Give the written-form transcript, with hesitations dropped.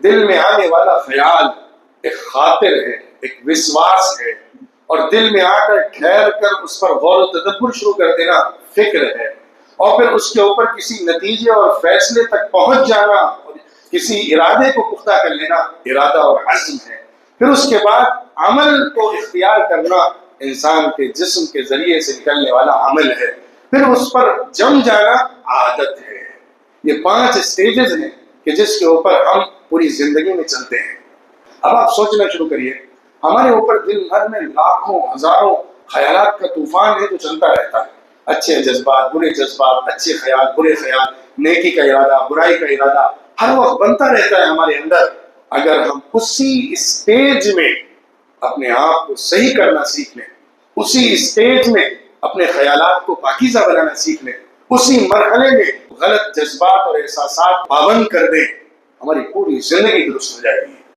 دل میں آنے والا خیال ایک خاطر ہے، ایک وسواس ہے، اور دل میں آ کر ٹھہر کر اس پر غور و تدبر شروع کر دینا فکر ہے، اور پھر اس کے اوپر کسی نتیجے اور فیصلے تک پہنچ جانا، کسی ارادے کو پختہ کر لینا ارادہ اور عزم ہے۔ پھر اس کے بعد عمل کو اختیار کرنا انسان کے جسم کے ذریعے سے نکلنے والا عمل ہے، پھر اس پر جم جانا عادت ہے۔ یہ 5 اسٹیجز ہیں کہ جس کے اوپر ہم پوری زندگی میں چلتے ہیں۔ اب آپ سوچنا شروع کریے، ہمارے اوپر دن بھر میں لاکھوں ہزاروں خیالات کا طوفان ہے جو چلتا رہتا ہے، اچھے جذبات، برے جذبات، اچھے خیال، برے خیال، نیکی کا ارادہ، برائی کا ارادہ ہر وقت بنتا رہتا ہے ہمارے اندر۔ اگر ہم اسی اسٹیج میں اپنے آپ کو صحیح کرنا سیکھ لیں، اسی اسٹیج میں اپنے خیالات کو پاکیزہ بنانا سیکھ لیں، اسی مرحلے میں غلط جذبات اور احساسات پابند کر دیں، ہماری پوری زندگی درست ہو جائے گی۔